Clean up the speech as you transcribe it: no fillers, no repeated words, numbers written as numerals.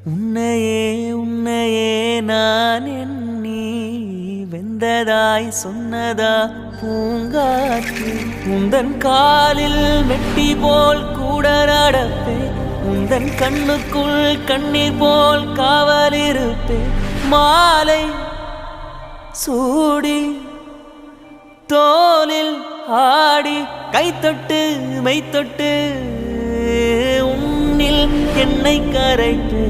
உன்னையே உன்னையே நான் எண்ணி வெந்ததாய் சொன்னதா பூங்காற்று உந்தன் காலில் மெட்டி போல் கூட நடப்பே உந்தன் கண்ணுக்குள் கண்ணீர் போல் காவலிருப்பே மாலை சூடி தோலில் ஆடி கைத்தொட்டு மெய்த்தொட்டு உன்னில் என்னை கரைத்து